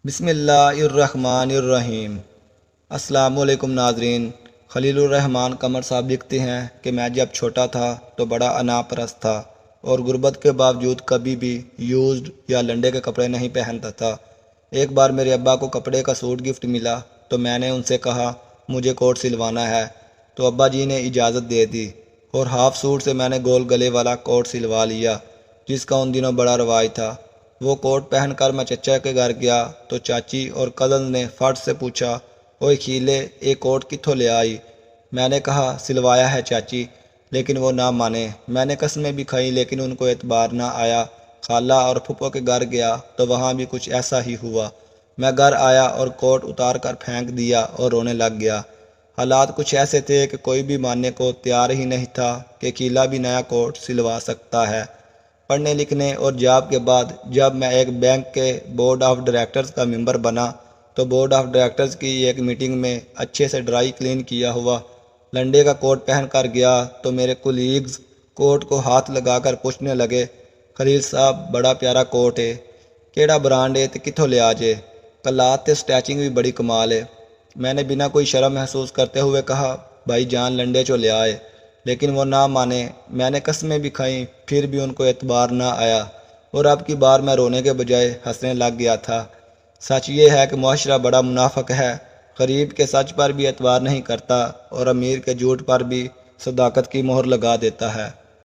بسم اللہ الرحمن الرحیم۔ السلام علیکم ناظرین۔ خلیل الرحمن قمر صاحب لکھتے ہیں کہ میں جب چھوٹا تھا تو بڑا انا پرست تھا اور غربت کے باوجود کبھی بھی یوزڈ یا لنڈے کے کپڑے نہیں پہنتا تھا۔ ایک بار میرے ابا کو کپڑے کا سوٹ گفٹ ملا تو میں نے ان سے کہا مجھے کوٹ سلوانا ہے، تو ابا جی نے اجازت دے دی اور ہاف سوٹ سے میں نے گول گلے والا کوٹ سلوا لیا، جس کا ان دنوں بڑا رواج تھا۔ وہ کوٹ پہن کر میں چچا کے گھر گیا تو چاچی اور کزن نے فٹ سے پوچھا، اوئے کھیلے یہ کوٹ کتھوں لے آئی؟ میں نے کہا سلوایا ہے چاچی، لیکن وہ نہ مانے۔ میں نے قسمیں بھی کھائیں لیکن ان کو اعتبار نہ آیا۔ خالہ اور پھپھو کے گھر گیا تو وہاں بھی کچھ ایسا ہی ہوا۔ میں گھر آیا اور کوٹ اتار کر پھینک دیا اور رونے لگ گیا۔ حالات کچھ ایسے تھے کہ کوئی بھی ماننے کو تیار ہی نہیں تھا کہ کھیلا بھی نیا کوٹ سلوا سکتا ہے۔ پڑھنے لکھنے اور جاب کے بعد جب میں ایک بینک کے بورڈ آف ڈائریکٹرز کا ممبر بنا تو بورڈ آف ڈائریکٹرز کی ایک میٹنگ میں اچھے سے ڈرائی کلین کیا ہوا لنڈے کا کوٹ پہن کر گیا تو میرے کولیگز کوٹ کو ہاتھ لگا کر پوچھنے لگے، خلیل صاحب بڑا پیارا کوٹ ہے، کیڑا برانڈ ہے تے کتھوں لیا جے؟ کلات تے سٹیچنگ بھی بڑی کمال ہے۔ میں نے بنا کوئی شرم محسوس کرتے ہوئے کہا بھائی جان لنڈے چو لے آئے، لیکن وہ نہ مانے۔ میں نے قسمیں بھی کھائیں پھر بھی ان کو اعتبار نہ آیا اور اب کی بار میں رونے کے بجائے ہنسنے لگ گیا تھا۔ سچ یہ ہے کہ معاشرہ بڑا منافق ہے، غریب کے سچ پر بھی اعتبار نہیں کرتا اور امیر کے جھوٹ پر بھی صداقت کی مہر لگا دیتا ہے۔